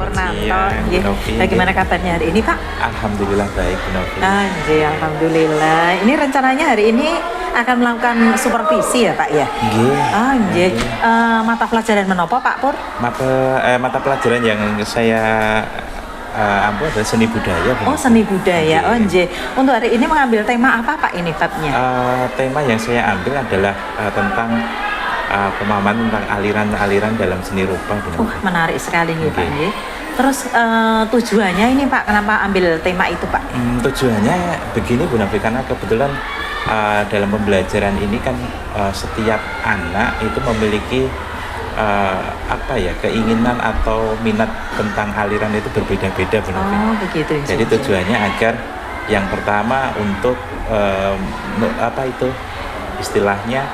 Purnanto. siang, Bu Nggih. Novi. Bagaimana kabarnya hari ini, Pak? Alhamdulillah baik, Bu Novi. Anjir, alhamdulillah. Ini rencananya hari ini akan melakukan supervisi ya, Pak ya? Nggih. Anjir. Mata pelajaran menopo, Pak Pur? Mata pelajaran yang saya ambil adalah seni budaya, Bu Oh, Novi. seni budaya. Nggih. Oh, nggih. Untuk hari ini mengambil tema apa, Pak, ini babnya? Tema yang saya ambil adalah tentang pemahaman tentang aliran-aliran dalam seni rupa, Bu Novi. Menarik sekali nih, Pak. Nggih. Nggih. Terus tujuannya ini, Pak, kenapa ambil tema itu, Pak? Tujuannya begini, Bu Novi, karena kebetulan dalam pembelajaran ini kan setiap anak itu memiliki keinginan atau minat tentang aliran itu berbeda-beda, Bu Novi. Oh, begitu. Jadi tujuannya agar yang pertama untuk istilahnya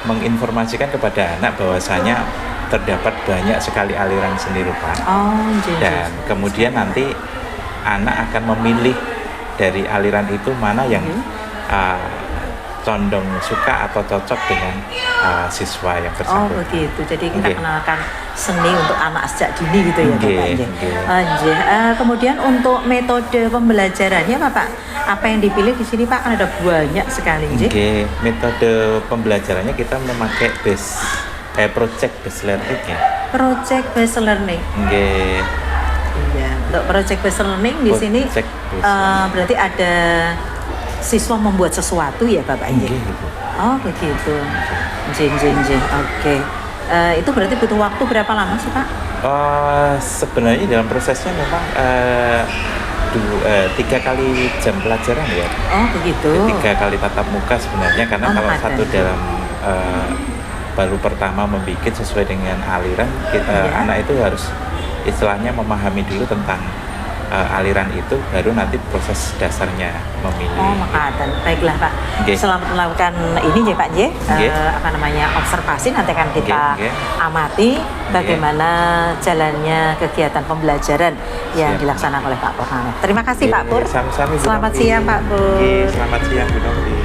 menginformasikan kepada anak bahwasanya terdapat banyak sekali aliran seni rupa. Oh, nggih. Dan kemudian nanti anak akan memilih dari aliran itu mana yang condong suka atau cocok dengan siswa yang Oh, tersebut. begitu. Jadi kita Nggih. kenalkan seni untuk anak sejak dini gitu ya, Bapak. Nggih, Nggih. nggih. Nggih. Kemudian untuk metode pembelajarannya, Bapak, apa yang dipilih di sini, Pak? Kan ada banyak sekali, nggih. Oke, metode pembelajarannya kita memakai project based learning ya. Project based learning. Oke. Iya. Untuk project based learning di sini Project based berarti ada siswa membuat sesuatu ya, Bapak, nggih. Nggih, gitu. Oh, begitu. Nggih. Oke. Itu berarti butuh waktu berapa lama sih, Pak? Sebenarnya dalam prosesnya memang 3 kali jam pelajaran ya. Oh, begitu. 3 kali tatap muka sebenarnya, karena Oh, kalau ada. satu dalam baru pertama membuat sesuai dengan aliran, Iya. anak itu harus istilahnya memahami dulu tentang aliran itu, baru nanti proses dasarnya memilih. Oh, makanan. Baiklah, Pak. Nggih. Selamat melakukan ini ya, Pak, nggih. Nggih. Observasi nanti akan kita Nggih. amati bagaimana jalannya kegiatan pembelajaran yang Siap. dilaksanakan oleh Pak Purnanto. Terima kasih, Pak Pur. Sama-sama, Bu Selamat Novi. siang, Pak Pur. Nggih, selamat siang, Bu Novi.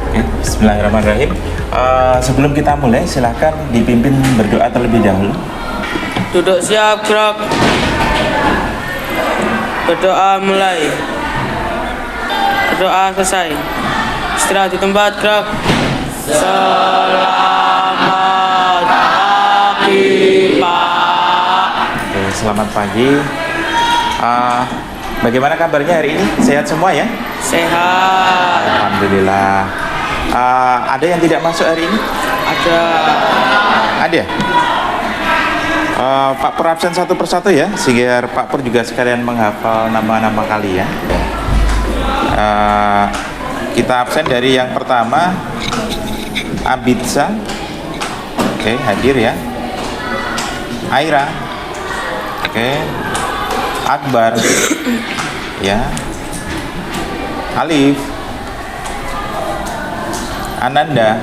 Oke, Bismillahirrahmanirrahim. Sebelum kita mulai, silahkan dipimpin berdoa terlebih dahulu. Duduk siap, gerak. Berdoa mulai. Berdoa selesai. Istirahat di tempat, gerak. Selamat pagi, Pak. Oke, selamat pagi. Bagaimana kabarnya hari ini? Sehat semua ya? Sehat. Alhamdulillah. Ada yang tidak masuk hari ini? Ada. Ada. Pak Pur absen satu persatu ya, sehingga Pak Pur juga sekalian menghafal nama-nama kalian. Kita absen dari yang pertama, Abidza. Oke, hadir ya. Aira. Oke. Akbar. Ya. Alif. Ananda.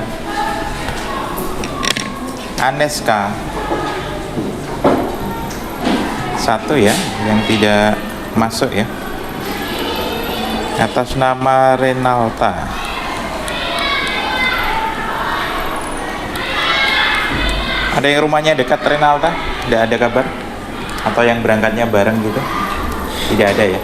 Aneska. Satu ya yang tidak masuk ya, atas nama Renalta. Ada yang rumahnya dekat Renalta? Tidak ada kabar? Atau yang berangkatnya bareng gitu? Tidak ada ya.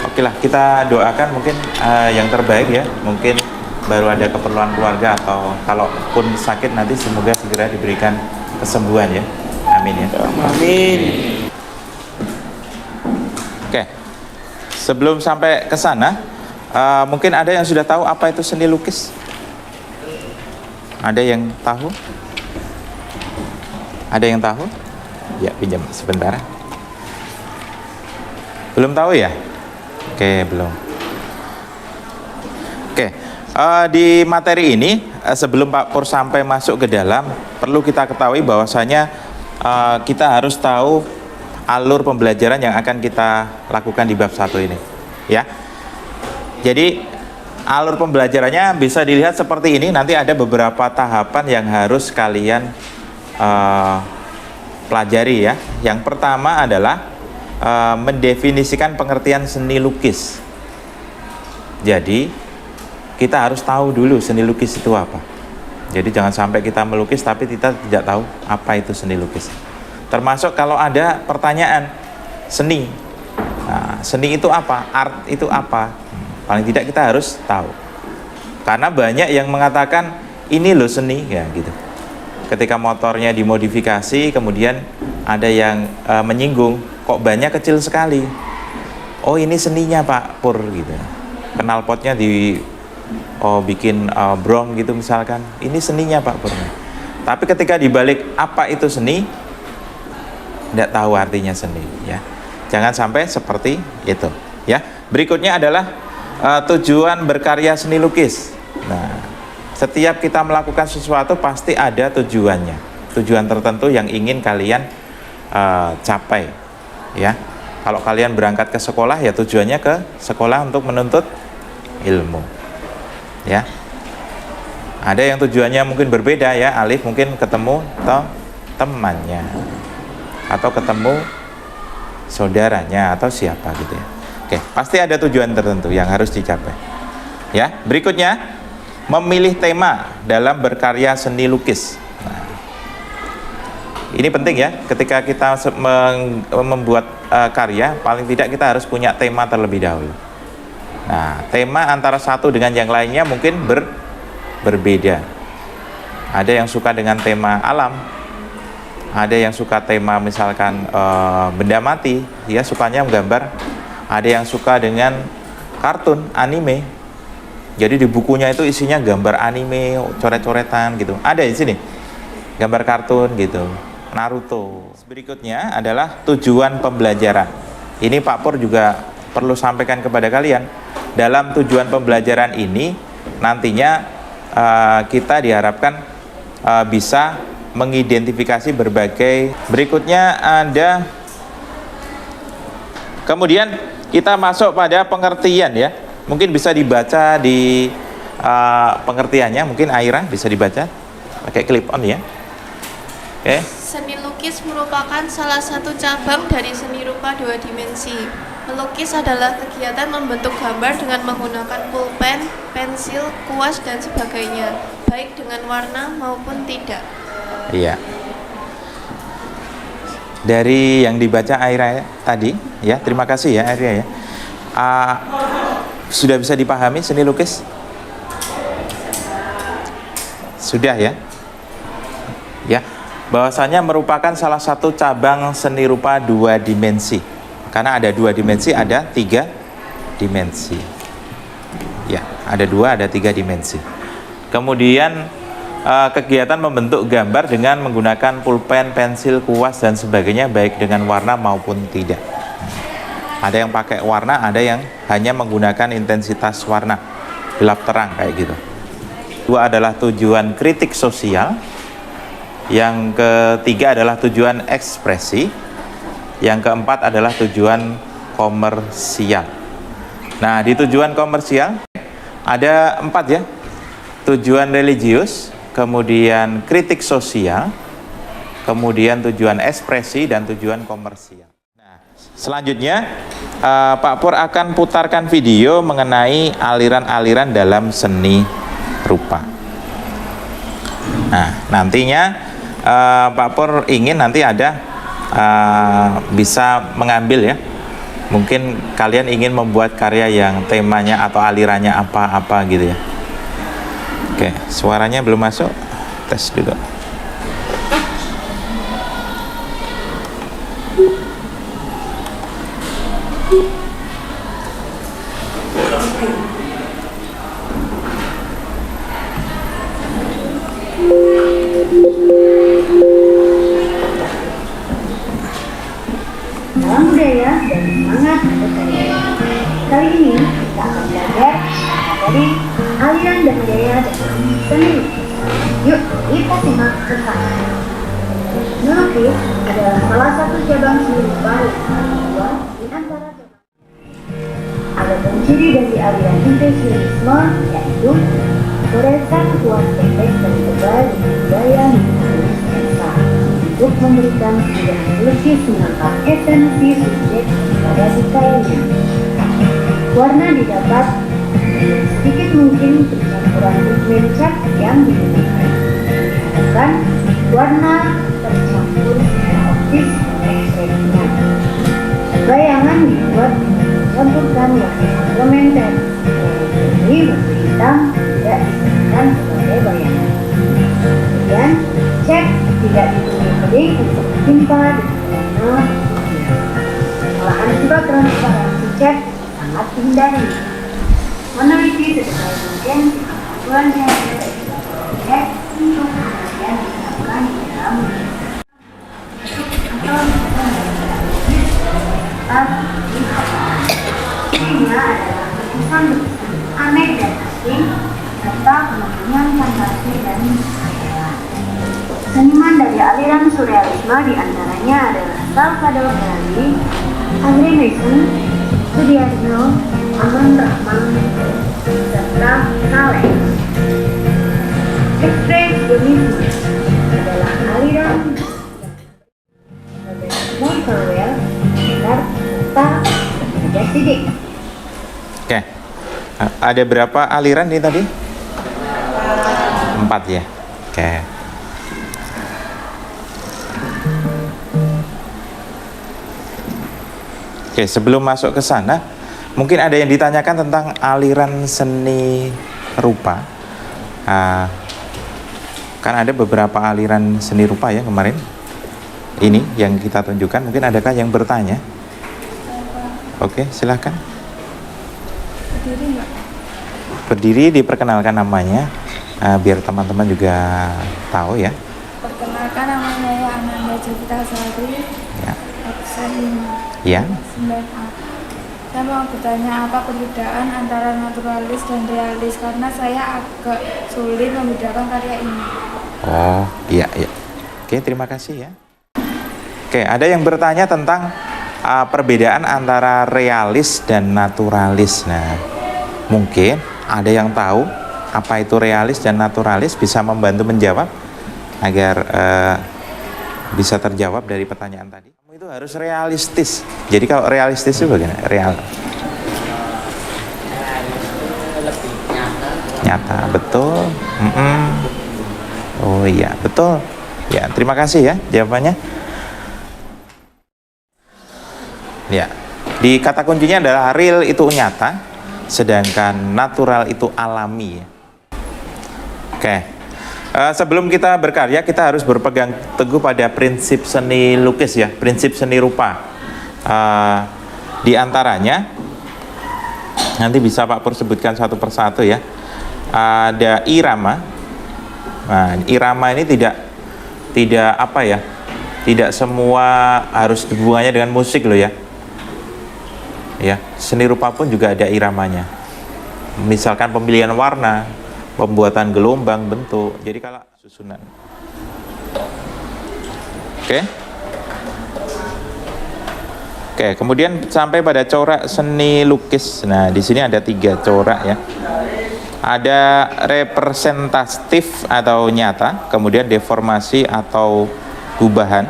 Oke lah, kita doakan mungkin yang terbaik ya. Mungkin baru ada keperluan keluarga, atau kalaupun sakit nanti semoga segera diberikan kesembuhan ya. Amin ya. Amin. Oke. Sebelum sampai ke sana, mungkin ada yang sudah tahu apa itu seni lukis? Ada yang tahu? Ada yang tahu? Ya, pinjam sebentar. Belum tahu ya? Oke, belum. Oke, di materi ini sebelum Pak Pur sampai masuk ke dalam, perlu kita ketahui bahwasanya kita harus tahu alur pembelajaran yang akan kita lakukan di bab 1 ini, ya. Jadi alur pembelajarannya bisa dilihat seperti ini. Nanti ada beberapa tahapan yang harus kalian pelajari ya. Yang pertama adalah mendefinisikan pengertian seni lukis. Jadi kita harus tahu dulu seni lukis itu apa. Jadi jangan sampai kita melukis tapi kita tidak tahu apa itu seni lukis. Termasuk kalau ada pertanyaan seni, nah, seni itu apa, art itu apa, paling tidak kita harus tahu. Karena banyak yang mengatakan ini loh seni, ya gitu. Ketika motornya dimodifikasi, kemudian ada yang menyinggung, kok bannya kecil sekali. Oh ini seninya Pak Pur gitu. Knalpotnya bikin brong gitu misalkan. Ini seninya Pak Pur. Tapi ketika dibalik apa itu seni, tidak tahu artinya seni. Ya, jangan sampai seperti itu. Ya, berikutnya adalah tujuan berkarya seni lukis. Nah, setiap kita melakukan sesuatu pasti ada tujuannya, tujuan tertentu yang ingin kalian capai. Ya, kalau kalian berangkat ke sekolah ya tujuannya ke sekolah untuk menuntut ilmu. Ya, ada yang tujuannya mungkin berbeda ya. Alif mungkin ketemu temannya, atau ketemu saudaranya, atau siapa gitu ya. Oke, pasti ada tujuan tertentu yang harus dicapai. Ya, berikutnya memilih tema dalam berkarya seni lukis. Nah, ini penting ya, ketika kita membuat karya, paling tidak kita harus punya tema terlebih dahulu. Nah, tema antara satu dengan yang lainnya mungkin berbeda. Ada yang suka dengan tema alam, ada yang suka tema misalkan benda mati, dia sukanya menggambar. Ada yang suka dengan kartun, anime. Jadi di bukunya itu isinya gambar anime, coret-coretan gitu. Ada di sini gambar kartun gitu, Naruto. Berikutnya adalah tujuan pembelajaran. Ini Pak Pur juga perlu sampaikan kepada kalian. Dalam tujuan pembelajaran ini nantinya kita diharapkan bisa mengidentifikasi berbagai. Berikutnya ada, kemudian kita masuk pada pengertian ya. Mungkin bisa dibaca di pengertiannya, mungkin Aira bisa dibaca pakai clip on ya. Oke. Seni lukis merupakan salah satu cabang dari seni rupa dua dimensi. Melukis adalah kegiatan membentuk gambar dengan menggunakan pulpen, pensil, kuas, dan sebagainya, baik dengan warna maupun tidak. Iya. Dari yang dibaca Aira ya, tadi, ya terima kasih ya Aira ya. Sudah bisa dipahami seni lukis? Sudah ya? Ya, bahwasanya merupakan salah satu cabang seni rupa dua dimensi. Karena ada dua dimensi, ada tiga dimensi. Ya, ada dua, ada tiga dimensi. Kemudian kegiatan membentuk gambar dengan menggunakan pulpen, pensil, kuas, dan sebagainya, baik dengan warna maupun tidak. Ada yang pakai warna, ada yang hanya menggunakan intensitas warna, gelap terang kayak gitu. Dua adalah tujuan kritik sosial. Yang ketiga adalah tujuan ekspresi. Yang keempat adalah tujuan komersial. Nah, di tujuan komersial ada 4 ya. Tujuan religius, kemudian kritik sosial, kemudian tujuan ekspresi, dan tujuan komersial. Nah, selanjutnya Pak Pur akan putarkan video mengenai aliran-aliran dalam seni rupa. Nah, nantinya Pak Pur ingin nanti ada bisa mengambil ya. Mungkin kalian ingin membuat karya yang temanya atau alirannya apa-apa gitu ya. Oke, suaranya belum masuk. Tes dulu. Salam budaya dan semangat berkarya. Kali ini kita akan belajar dari aliran dan gaya dalam seni. Yuk kita simak bersama. Melukis adalah salah satu cabang seni rupa yang kedua di antara cabang. Adapun ciri dari aliran impresionisme yaitu goresan kuas pendek dan tebal dengan gaya minimalis sketsa untuk memberikan keindahan lukis menangkap esensi subjek pada detailnya. Warna didapat dengan sedikit mungkin percampuran pigmen cat yang digunakan. Bahkan warna tercampur secara optis oleh X-ray-nya. Bayangan dibuat mencampurkan warna komplementer. Jadi warna hitam tidak digunakan sebagai bayangan. Kemudian cat tidak dibunuh kering untuk ditimpa dengan warna putih. Olahan juga transparansi cat sangat dihindari. Meneliti sedetail mungkin kemajuan yang ada dari cat untuk kemudian diterapkan di dalam Ini adalah lukisan aneh dan asing serta kemungkinan fantasi dan khayalan. Seniman dari aliran surrealisme diantaranya adalah Salvador Dali, Andre Mason, Sudiarno, Aman Rahman, serta Nalek. Expressionisme adalah aliran Montreal, serta Sidik. Oke. Ada berapa aliran nih tadi? 4 ya. Oke. Oke, sebelum masuk ke sana, mungkin ada yang ditanyakan tentang aliran seni rupa. Kan ada beberapa aliran seni rupa ya kemarin. Ini yang kita tunjukkan. Mungkin adakah yang bertanya? Oke, silakan. Berdiri diperkenalkan namanya, biar teman-teman juga tahu ya. Perkenalkan, nama saya Ananda Jovita Sari, Ya. absen Ya. 9A. Saya mau bertanya apa perbedaan antara naturalis dan realis, karena saya agak sulit membedakan karya ini. Oh, iya, iya. Oke, terima kasih ya. Oke, ada yang bertanya tentang perbedaan antara realis dan naturalis. Nah, mungkin ada yang tahu apa itu realis dan naturalis, bisa membantu menjawab agar bisa terjawab dari pertanyaan tadi. Kamu itu harus realistis. Jadi kalau realistis itu bagaimana? Nyata, betul. Oh iya, betul. Ya, terima kasih ya jawabannya. Ya, di kata kuncinya adalah real itu nyata, sedangkan natural itu alami. Oke, sebelum kita berkarya, kita harus berpegang teguh pada prinsip seni lukis ya, prinsip seni rupa. Di antaranya, nanti bisa Pak Pur sebutkan satu persatu ya. Ada irama. Nah, irama ini tidak apa ya? Tidak semua harus hubungannya dengan musik loh ya. Ya, seni rupa pun juga ada iramanya. Misalkan pemilihan warna, pembuatan gelombang, bentuk. Jadi kalau susunan. Oke, kemudian sampai pada corak seni lukis. Nah, di sini ada 3 corak ya. Ada representatif atau nyata, kemudian deformasi atau gubahan,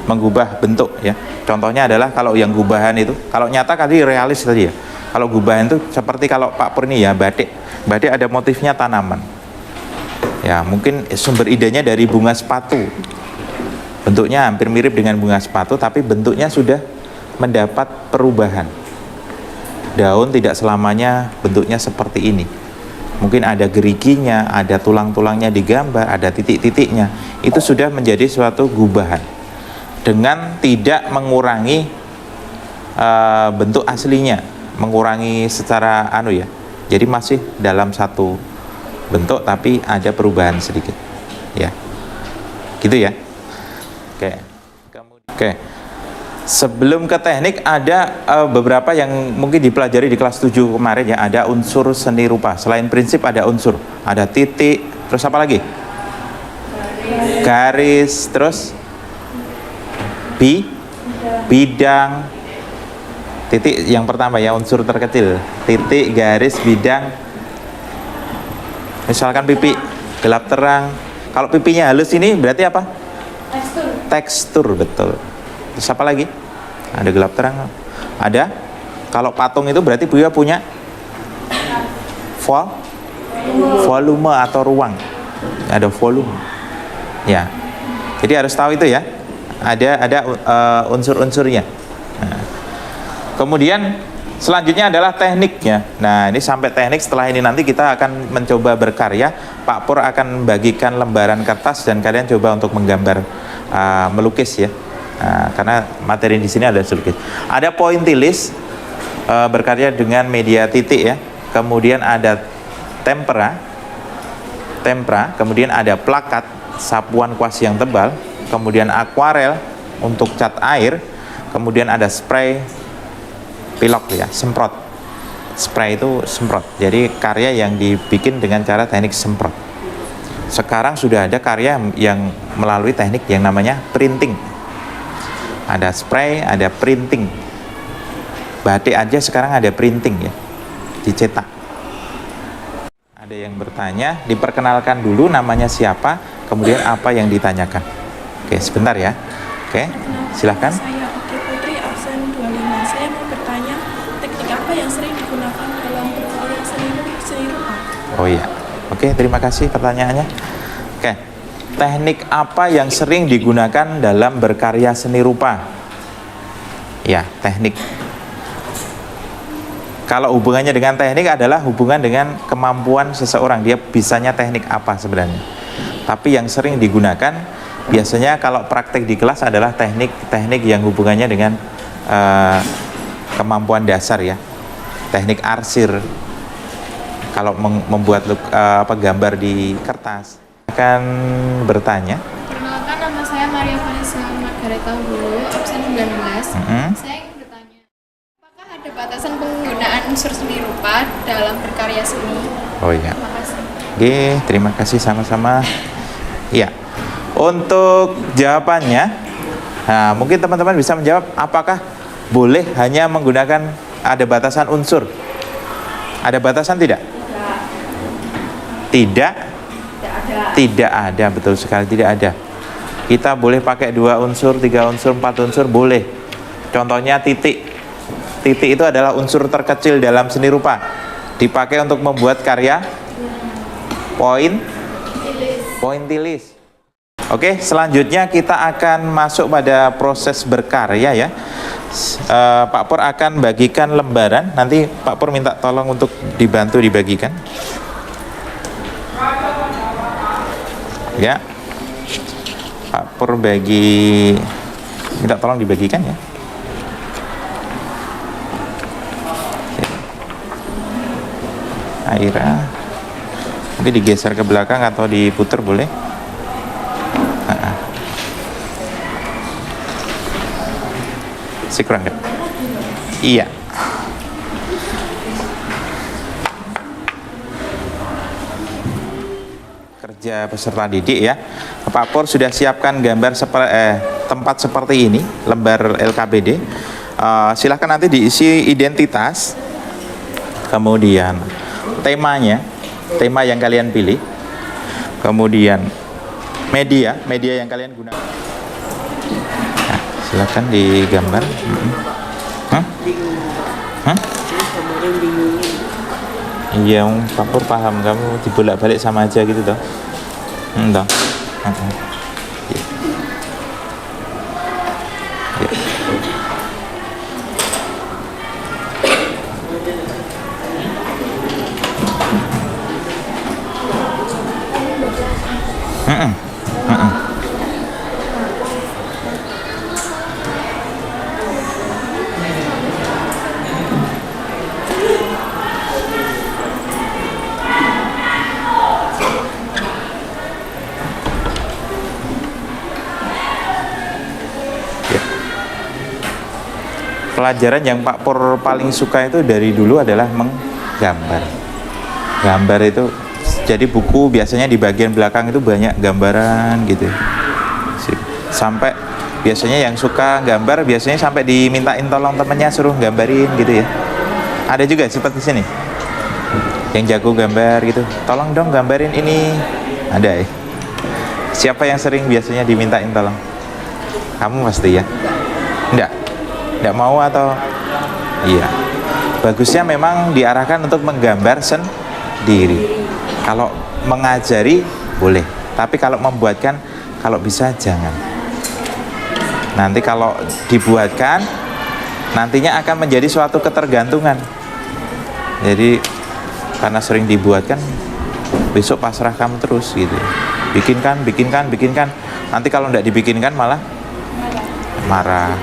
menggubah bentuk ya. Contohnya adalah kalau yang gubahan itu, kalau nyata tadi realis tadi ya. Kalau gubahan itu seperti kalau Pak Pur ini ya, batik. Batik ada motifnya tanaman. Ya, mungkin sumber idenya dari bunga sepatu. Bentuknya hampir mirip dengan bunga sepatu, tapi bentuknya sudah mendapat perubahan. Daun tidak selamanya bentuknya seperti ini. Mungkin ada geriginya, ada tulang-tulangnya digambar, ada titik-titiknya. Itu sudah menjadi suatu gubahan. Dengan tidak mengurangi bentuk aslinya, mengurangi secara ya. Jadi masih dalam satu bentuk tapi ada perubahan sedikit. Ya. Gitu ya. Oke. Sebelum ke teknik, ada beberapa yang mungkin dipelajari di kelas 7 kemarin ya. Ada unsur seni rupa. Selain prinsip ada unsur, ada titik, terus apa lagi? Garis, terus bidang. Titik yang pertama ya, unsur terkecil. Titik, garis, bidang. Misalkan pipi gelap terang. Kalau pipinya halus ini berarti apa? Tekstur, betul. Terus apa lagi? Ada gelap terang. Ada. Kalau patung itu berarti Buya punya volume atau ruang. Ada volume. Ya. Jadi harus tahu itu ya. Ada unsur-unsurnya. Nah. Kemudian selanjutnya adalah tekniknya. Nah, ini sampai teknik, setelah ini nanti kita akan mencoba berkarya. Pak Pur akan bagikan lembaran kertas dan kalian coba untuk menggambar, melukis ya. Karena materi di sini ada lukis. Ada pointillis, berkarya dengan media titik ya. Kemudian ada tempera, kemudian ada plakat, sapuan kuas yang tebal, kemudian akuarel untuk cat air, kemudian ada spray pilok ya, semprot. Spray itu semprot. Jadi karya yang dibikin dengan cara teknik semprot. Sekarang sudah ada karya yang melalui teknik yang namanya printing. Ada spray, ada printing. Batik aja sekarang ada printing ya, dicetak. Ada yang bertanya, diperkenalkan dulu namanya siapa, kemudian apa yang ditanyakan. Oke, sebentar ya. Oke, silahkan. Saya Oki Putri, absen 25. Saya mau bertanya, teknik apa yang sering digunakan dalam berkarya seni rupa? Oh iya. Oke, terima kasih pertanyaannya. Oke. Teknik apa yang sering digunakan dalam berkarya seni rupa? Ya, teknik. Kalau hubungannya dengan teknik adalah hubungan dengan kemampuan seseorang, dia bisanya teknik apa sebenarnya. Tapi yang sering digunakan biasanya kalau praktek di kelas adalah teknik yang hubungannya dengan kemampuan dasar ya. Teknik arsir. Kalau membuat gambar di kertas. Akan bertanya. Perkenalkan, nama saya Maria Vanessa Margareta Hulu, absen 19. Saya ingin bertanya, apakah ada batasan penggunaan unsur seni rupa dalam berkarya seni? Oh iya. Terima kasih. Oke, terima kasih sama-sama. Ya, untuk jawabannya, nah, mungkin teman-teman bisa menjawab apakah boleh hanya menggunakan, ada batasan unsur? Ada batasan tidak? Tidak ada, betul sekali tidak ada. Kita boleh pakai 2 unsur, 3 unsur, 4 unsur, boleh. Contohnya titik. Titik itu adalah unsur terkecil dalam seni rupa. Dipakai untuk membuat karya pointillis. Oke, selanjutnya kita akan masuk pada proses berkarya ya. Pak Pur akan bagikan lembaran. Nanti Pak Pur minta tolong untuk dibantu dibagikan. Ya, Pak Pur minta tolong dibagikan ya. Aira, nanti digeser ke belakang atau diputar boleh. Kurang kan? Iya. Kerja peserta didik ya. Pak Pur sudah siapkan gambar tempat seperti ini, lembar LKPD. Silahkan nanti diisi identitas, kemudian tema yang kalian pilih, kemudian media yang kalian gunakan. Nah, silahkan digambar. Iya, Pak Pur paham, kamu dibolak-balik sama aja gitu toh. Toh. Pelajaran yang Pak Pur paling suka itu dari dulu adalah menggambar. Gambar itu, jadi buku biasanya di bagian belakang itu banyak gambaran gitu. Sampai biasanya yang suka gambar biasanya sampai dimintain tolong temennya suruh gambarin gitu ya. Ada juga seperti sini yang jago gambar gitu, tolong dong gambarin ini. Ada ya. Siapa yang sering biasanya dimintain tolong? Kamu pasti ya? Enggak mau atau? Iya. Bagusnya memang diarahkan untuk menggambar sendiri. Kalau mengajari boleh, tapi kalau membuatkan, kalau bisa jangan. Nanti kalau dibuatkan, nantinya akan menjadi suatu ketergantungan. Jadi karena sering dibuatkan, besok pasrah kamu terus gitu. Bikinkan. Nanti kalau tidak dibikinkan malah marah.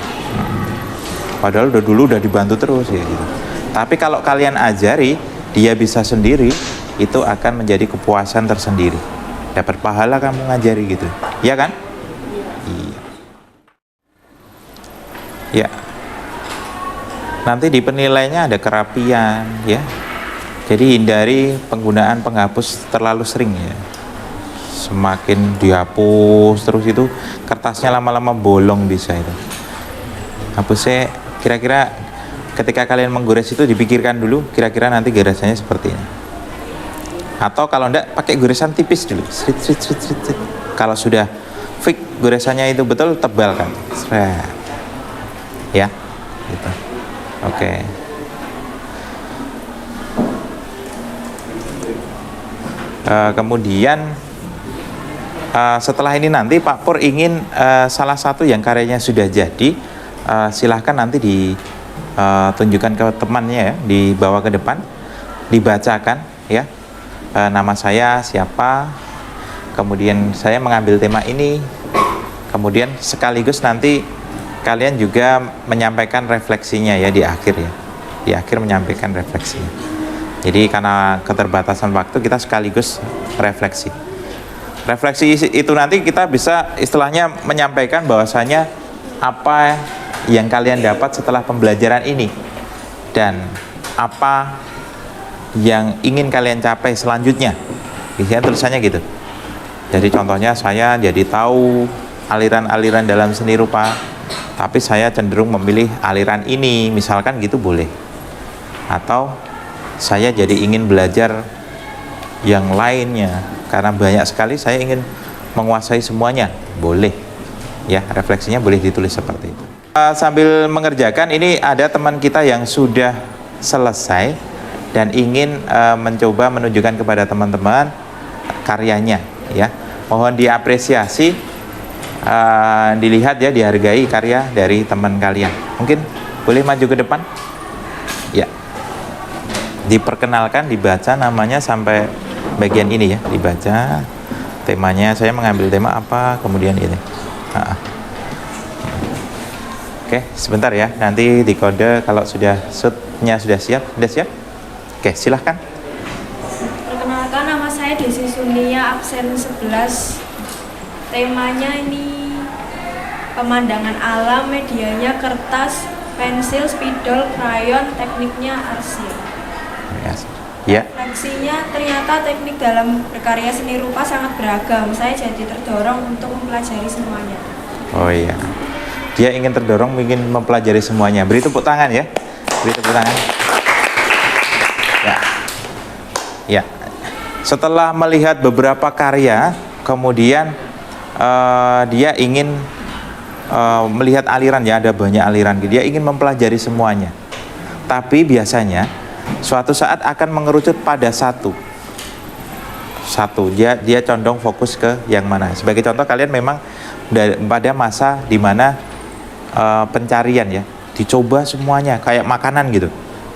Padahal dulu udah dibantu terus ya gitu. Tapi kalau kalian ajari, dia bisa sendiri, itu akan menjadi kepuasan tersendiri. Dapat pahala kamu ngajari gitu. Iya kan? Iya. Ya. Nanti di penilaiannya ada kerapian ya. Jadi hindari penggunaan penghapus terlalu sering ya. Semakin dihapus terus itu kertasnya lama-lama bolong bisa itu. Hapusnya kira-kira ketika kalian menggores itu dipikirkan dulu kira-kira nanti goresannya seperti ini. Atau kalau enggak pakai goresan tipis dulu. Srit. Kalau sudah fix goresannya itu betul tebal kan. Sret. Ya. Gitu. Oke. Kemudian setelah ini nanti Pak Pur ingin salah satu yang karyanya sudah jadi, silahkan nanti ditunjukkan ke temannya ya, dibawa ke depan, dibacakan ya, nama saya siapa, kemudian saya mengambil tema ini, kemudian sekaligus nanti kalian juga menyampaikan refleksinya ya di akhir ya, di akhir menyampaikan refleksinya. Jadi karena keterbatasan waktu kita sekaligus refleksi. Refleksi itu nanti kita bisa istilahnya menyampaikan bahwasanya apa yang kalian dapat setelah pembelajaran ini dan apa yang ingin kalian capai selanjutnya. Biasanya tulisannya gitu. Jadi contohnya saya jadi tahu aliran-aliran dalam seni rupa, tapi saya cenderung memilih aliran ini, misalkan gitu boleh. Atau saya jadi ingin belajar yang lainnya karena banyak sekali saya ingin menguasai semuanya, boleh ya, refleksinya boleh ditulis seperti itu. Sambil mengerjakan ini ada teman kita yang sudah selesai dan ingin mencoba menunjukkan kepada teman-teman karyanya ya, mohon diapresiasi, dilihat ya, dihargai karya dari teman kalian. Mungkin boleh maju ke depan ya, diperkenalkan, dibaca namanya sampai bagian ini ya, dibaca temanya. Saya mengambil tema apa, kemudian ini. Oke, sebentar ya, nanti dikode kalau sudah shootnya sudah siap. Sudah siap? Oke, silahkan. Perkenalkan, nama saya Desi Sunia, absen 11. Temanya ini pemandangan alam, medianya kertas, pensil, spidol, krayon, tekniknya arsir. Ya. Refleksinya, ternyata teknik dalam berkarya seni rupa sangat beragam. Saya jadi terdorong untuk mempelajari semuanya. Oh iya, dia ingin terdorong, ingin mempelajari semuanya. Beri tepuk tangan ya, beri tepuk tangan. Ya, ya. Setelah melihat beberapa karya, kemudian dia ingin melihat aliran ya, ada banyak aliran. Dia ingin mempelajari semuanya. Tapi biasanya suatu saat akan mengerucut pada satu. Dia condong fokus ke yang mana. Sebagai contoh, kalian memang pada masa dimana pencarian ya, dicoba semuanya kayak makanan gitu.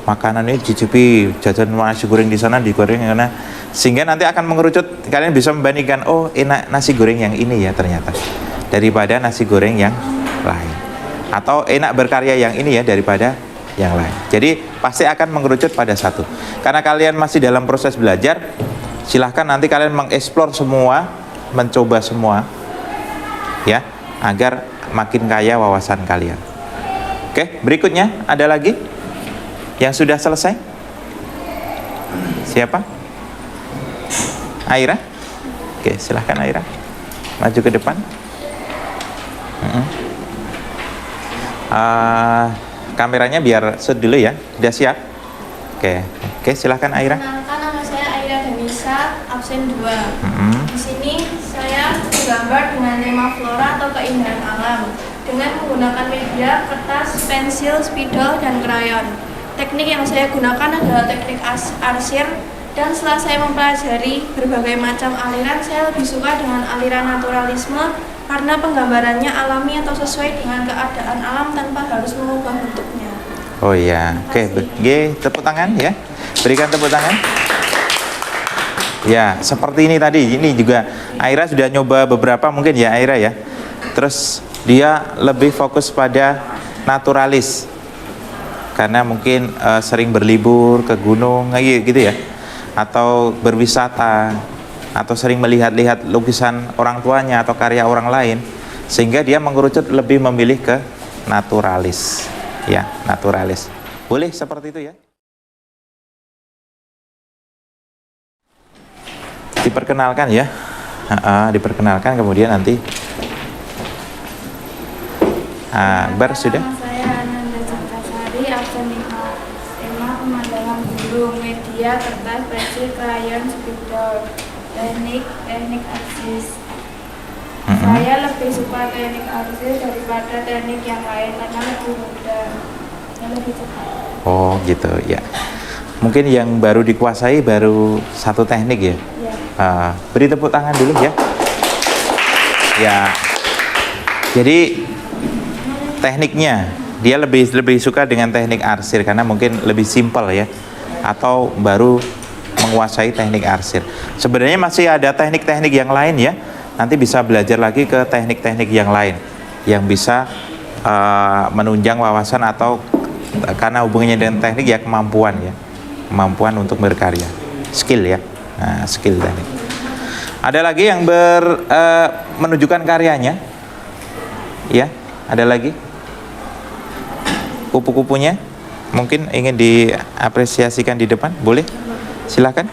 Makanan ini dicicipi, jajan nasi goreng di sana, digoreng yang mana, sehingga nanti akan mengerucut. Kalian bisa membandingkan, oh enak nasi goreng yang ini ya ternyata daripada nasi goreng yang lain, atau enak berkarya yang ini ya daripada yang lain. Jadi pasti akan mengerucut pada satu. Karena kalian masih dalam proses belajar, silahkan nanti kalian mengeksplor semua, mencoba semua ya, agar makin kaya wawasan kalian. Oke, berikutnya ada lagi yang sudah selesai? Siapa? Aira? Oke, silahkan Aira, maju ke depan. Kameranya biar shoot dulu ya. Sudah siap? Oke, silahkan Aira. Perkenalkan, nama saya Aira Denisa, absen 2. Di sini saya menggambar dengan tema flora atau keindahan alam dengan menggunakan media kertas, pensil, spidol, dan krayon. Teknik yang saya gunakan adalah teknik arsir Dan setelah saya mempelajari berbagai macam aliran, saya lebih suka dengan aliran naturalisme karena penggambarannya alami atau sesuai dengan keadaan alam tanpa harus mengubah bentuknya. Oh iya, oke. Tepuk tangan ya. Berikan tepuk tangan. Ya, seperti ini tadi. Ini juga Aira sudah nyoba beberapa mungkin ya Aira ya. Terus dia lebih fokus pada naturalis. Karena mungkin sering berlibur ke gunung gitu ya. Atau berwisata atau sering melihat-lihat lukisan orang tuanya atau karya orang lain, sehingga dia mengerucut lebih memilih ke naturalis. Ya, naturalis. Boleh seperti itu ya. Diperkenalkan ya. Diperkenalkan kemudian nanti sudah. Nama saya Ananda Ciptasari, absen 5. Tema pemandangan gunung, media, kertas, pensil, krayon, spidol, teknik arsis. Saya lebih suka teknik arsis daripada teknik yang lain karena lebih mudah dan lebih cepat. Oh gitu ya. Mungkin yang baru dikuasai baru satu teknik ya. Beri tepuk tangan dulu ya. Ya. Jadi tekniknya dia lebih suka dengan teknik arsir karena mungkin lebih simpel ya. Atau baru menguasai teknik arsir. Sebenarnya masih ada teknik-teknik yang lain ya. Nanti bisa belajar lagi ke teknik-teknik yang lain yang bisa menunjang wawasan atau karena hubungannya dengan teknik ya kemampuan kemampuan untuk berkarya, skill ya. Nah, skill teknik. Ada lagi yang menunjukkan karyanya ya, ada lagi kupu-kupunya mungkin ingin diapresiasikan di depan, boleh silakan.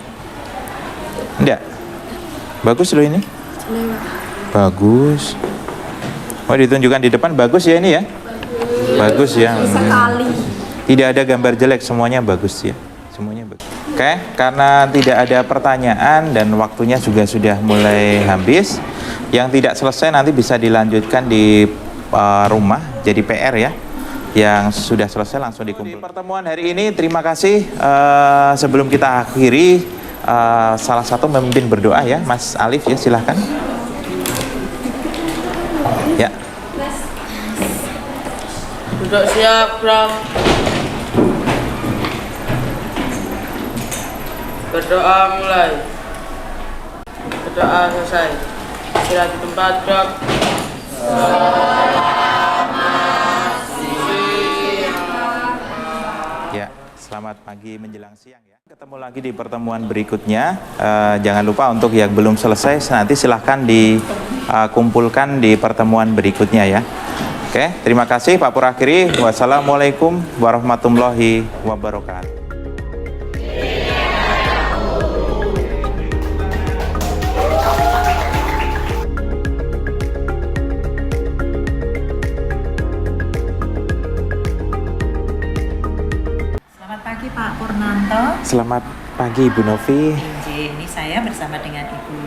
Enggak bagus loh ini. Bagus. Oh ditunjukkan di depan bagus ya ini ya. Bagus ya. Sekali. Tidak ada gambar jelek, semuanya bagus ya. Semuanya bagus. Oke, karena tidak ada pertanyaan dan waktunya juga sudah mulai habis. Yang tidak selesai nanti bisa dilanjutkan di rumah jadi PR ya. Yang sudah selesai langsung dikumpulkan. Di pertemuan hari ini terima kasih. Sebelum kita akhiri, salah satu memimpin berdoa ya, Mas Alif ya, silahkan. Ya. Duduk siap, Bro. Berdoa mulai. Berdoa selesai. Istirahat di tempat, Bro. Ya, selamat pagi menjelang siang ya. Ketemu lagi di pertemuan berikutnya. Jangan lupa untuk yang belum selesai nanti silahkan dikumpulkan di pertemuan berikutnya ya. Oke, terima kasih Pak Purakhiri. Wassalamualaikum warahmatullahi wabarakatuh. Pak Purnanto. Selamat pagi Ibu Novi. Ini saya bersama dengan Ibu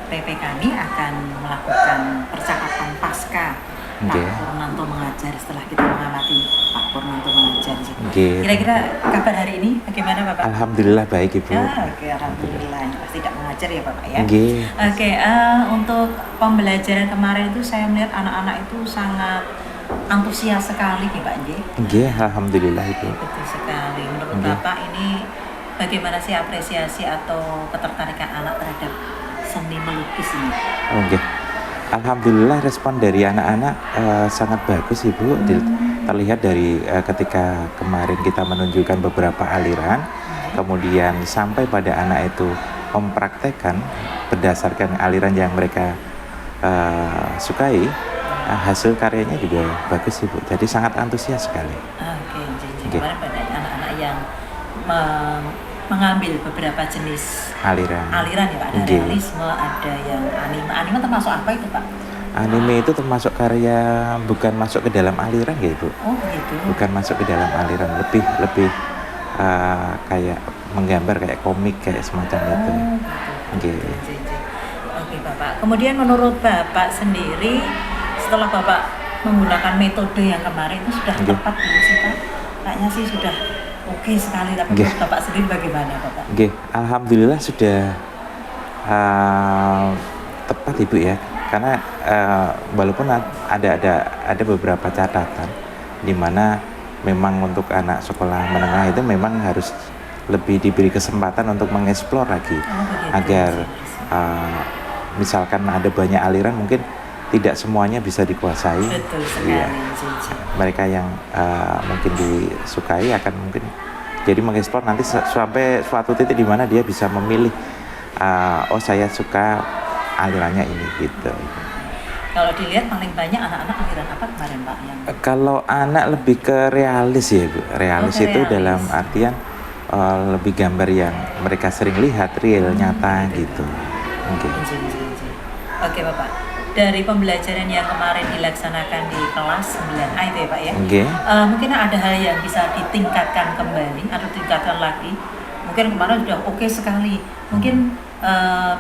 PP kami akan melakukan percakapan pasca Pak Purnanto mengajar setelah kita mengamati Pak Purnanto mengajar. Kira-kira kabar hari ini bagaimana Bapak? Alhamdulillah baik Ibu. Oke, alhamdulillah. Pasti tidak mengajar ya Bapak ya. Oke, untuk pembelajaran kemarin itu saya melihat anak-anak itu sangat antusias sekali nih Pak Nggih. Alhamdulillah Ibu. Betul sekali. Menurut Bapak ini bagaimana sih apresiasi atau ketertarikan anak terhadap seni melukis ini? Alhamdulillah respon dari anak-anak sangat bagus Ibu. Terlihat dari ketika kemarin kita menunjukkan beberapa aliran, kemudian sampai pada anak itu mempraktekkan berdasarkan aliran yang mereka sukai. Hasil karyanya juga bagus Ibu, jadi sangat antusias sekali. Kemarin pada anak-anak yang mengambil beberapa jenis aliran ya Pak, ada realisme, ada yang anime termasuk apa itu Pak? Anime itu termasuk karya bukan masuk ke dalam aliran ya Ibu. Oh gitu. Bukan masuk ke dalam aliran, lebih kayak menggambar kayak komik kayak semacam itu. Gitu. Oke Bapak, kemudian menurut Bapak sendiri setelah Bapak menggunakan metode yang kemarin itu sudah tepat belum sih Pak? Kayaknya sih sudah oke sekali, tapi Nggih. menurut Bapak sendiri bagaimana Bapak? Nggih, alhamdulillah sudah tepat Ibu ya. Karena walaupun ada beberapa catatan di mana memang untuk anak sekolah menengah itu memang harus lebih diberi kesempatan untuk mengeksplor lagi Begitu. agar misalkan ada banyak aliran mungkin tidak semuanya bisa dikuasai. Betul sekali. Iya. Cici. Mereka yang mungkin disukai akan mungkin jadi mengeksplor nanti sampai suatu titik di mana dia bisa memilih oh saya suka alirannya ini gitu. Kalau dilihat paling banyak anak-anak aliran apa kemarin Pak yang Kalau anak lebih ke realis ya Bu. Realis ke itu realis. dalam artian lebih gambar yang mereka sering lihat real nyata gitu. Oke. Oke Bapak, dari pembelajaran yang kemarin dilaksanakan di kelas 9A itu ya Pak ya, Oke. mungkin ada hal yang bisa ditingkatkan kembali atau tingkatkan lagi. Mungkin kemarin sudah oke sekali. Mungkin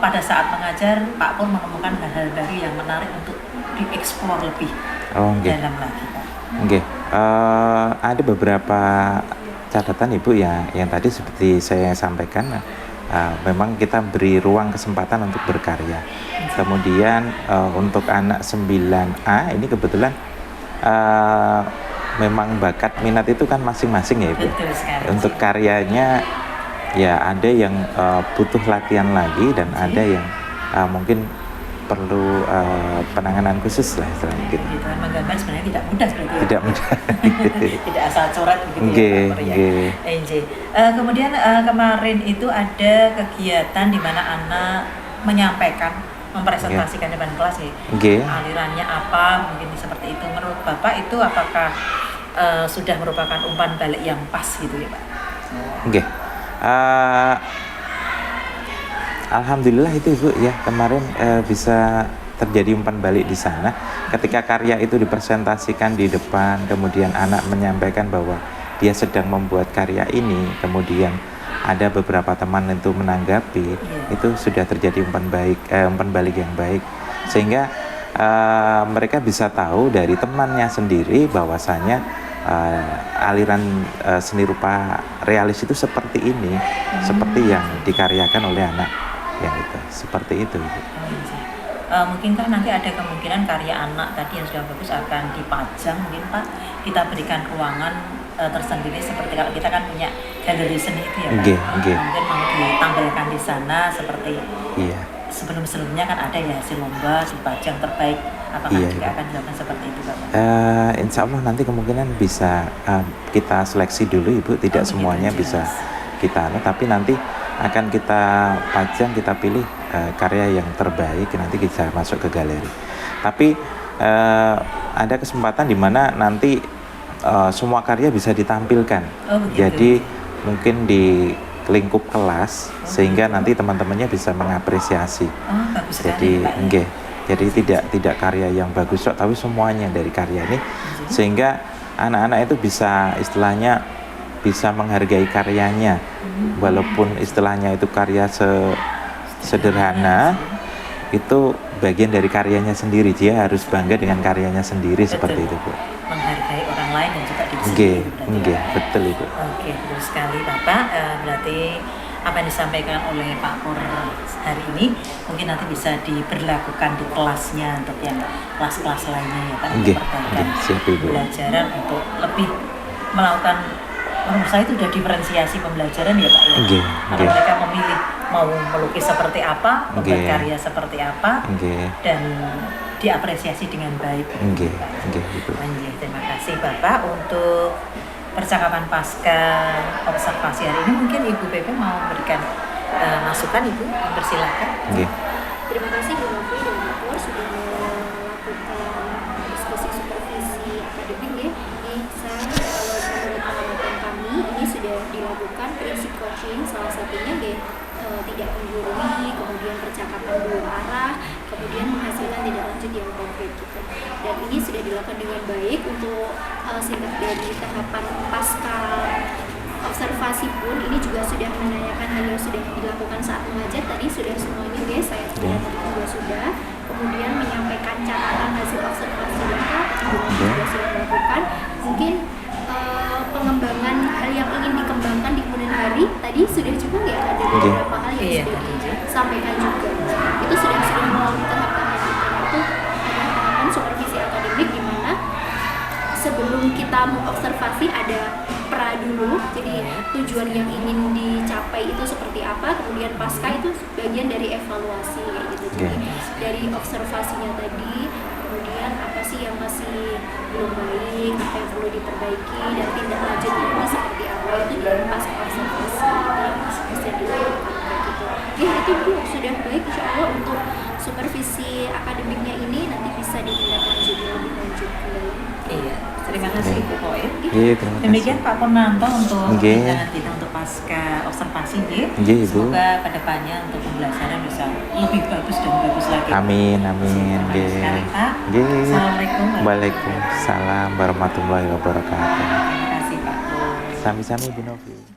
pada saat mengajar Pak Pur menemukan hal-hal baru yang menarik untuk dieksplor lebih Oke. dalam lagi Pak. Oke. Ada beberapa catatan Ibu yang tadi seperti saya sampaikan. Memang kita beri ruang kesempatan untuk berkarya. Kemudian untuk anak 9A ini kebetulan memang bakat minat itu kan masing-masing ya Ibu. Betul sekali. Untuk karyanya ya ada yang butuh latihan lagi dan ada yang mungkin perlu penanganan khusus lah istilahnya gitu. Gitu kan, menggambar sebenarnya tidak mudah seperti itu. Tidak mudah. Tidak asal coret begitu Nggih, ya Pak Pur ya. nggih. Kemudian kemarin itu ada kegiatan di mana anak menyampaikan, mempresentasikan depan kelas ya. Nggih. Alirannya apa, mungkin seperti itu. Menurut Bapak itu apakah sudah merupakan umpan balik yang pas gitu ya Pak? Oke. Alhamdulillah itu Ibu ya kemarin bisa terjadi umpan balik di sana ketika karya itu dipresentasikan di depan, kemudian anak menyampaikan bahwa dia sedang membuat karya ini, kemudian ada beberapa teman itu menanggapi, itu sudah terjadi umpan balik yang baik, sehingga mereka bisa tahu dari temannya sendiri bahwasanya aliran seni rupa realis itu seperti ini, seperti yang dikaryakan oleh anak yang itu, seperti itu Ibu. Mungkinkah nanti ada kemungkinan karya anak tadi yang sudah bagus akan dipajang mungkin Pak, kita berikan ruangan tersendiri seperti kalau kita kan punya galeri seni itu ya Pak. Nggih. Mungkin mau ditampilkan di sana seperti Iya. sebelum-sebelumnya kan ada ya hasil lomba dipajang terbaik, apakah Iya, juga iya. akan dilakukan seperti itu Bapak? Insya Allah nanti kemungkinan bisa kita seleksi dulu Ibu, tidak begitu, semuanya jelas. bisa kita tapi nanti akan kita pajang, kita pilih karya yang terbaik nanti bisa masuk ke galeri. Tapi ada kesempatan di mana nanti semua karya bisa ditampilkan. Begitu. Jadi mungkin di lingkup kelas sehingga nanti teman-temannya bisa mengapresiasi. Bagus Jadi sekali Pak. enggak. Jadi tidak karya yang bagus tapi semuanya dari karya ini sehingga anak-anak itu bisa istilahnya bisa menghargai karyanya walaupun istilahnya itu karya sederhana itu bagian dari karyanya sendiri, dia harus bangga dengan karyanya sendiri. Betul. Seperti itu Bu. Menghargai orang lain dan juga diri Nggih, sendiri. nggih, betul Ibu. Oke, betul sekali Bapak. Berarti apa yang disampaikan oleh Pak Pur hari ini mungkin nanti bisa diberlakukan di kelasnya untuk yang kelas-kelas lainnya ya Pak, untuk Nggih, perbaikan nggih, siap, Ibu. pembelajaran untuk lebih melakukan, menurut saya itu sudah diferensiasi pembelajaran ya Pak ya. Nggih, Karena nggih. mereka memilih mau melukis seperti apa, membuat Nggih. karya seperti apa, Nggih. dan diapresiasi dengan baik. Nggih, nggih Ibu. Nggih, terima kasih Bapak untuk percakapan pasca observasi hari ini. Mungkin Ibu Pepe mau memberikan masukan Ibu, persilahkan. Nggih. Terima kasih Bu Novi dan Pak Pur sudah melakukan diskusi supervisi akademik ya. Kalau menurut pengamatan kami ini sudah dilakukan prinsip coaching, salah satunya tidak menggurui, kemudian percakapan dua arah, kemudian menghasilkan tindak lanjut yang konkret gitu. Dan ini sudah dilakukan dengan baik untuk singkat dari tahapan pasca observasi pun ini juga sudah menanyakan hal yang sudah dilakukan saat mengajar tadi sudah semuanya guys, saya juga sudah, kemudian menyampaikan catatan hasil observasi lengkap juga sudah dilakukan. Mungkin pengembangan hal yang ingin dikembangkan sampaikan juga. Itu sudah melalui tahap-tahap itu. Itu adalah tahapan supervisi akademik di mana sebelum kita mengobservasi ada pra dulu, jadi tujuan yang ingin dicapai itu seperti apa, kemudian pasca itu bagian dari evaluasi kayak gitu. Jadi dari observasinya tadi, kemudian apa sih yang masih belum baik, apa yang perlu diperbaiki, dan tindak lanjutnya ini seperti apa, itu dari pasca observasi yang bisa dilakukan kayak gitu. Ya itu Bu, sudah baik insya Allah untuk supervisi akademiknya ini nanti bisa ditindaklanjuti lebih lanjut kembali. Iya, terima kasih Bu Koir. Iya, terima kasih. Demikian Pak Purnanto untuk Nggih. rencana kita untuk pasca observasi nggih. Nggih, Ibu. Semoga kedepannya untuk pembelajaran bisa lebih bagus dan bagus lagi. Amin, amin. Terima kasih sekali, Pak. Nggih. Assalamualaikum Waalaikumsalam warahmatullahi wabarakatuh. Terima kasih Pak. Sami-sami Bu Novi.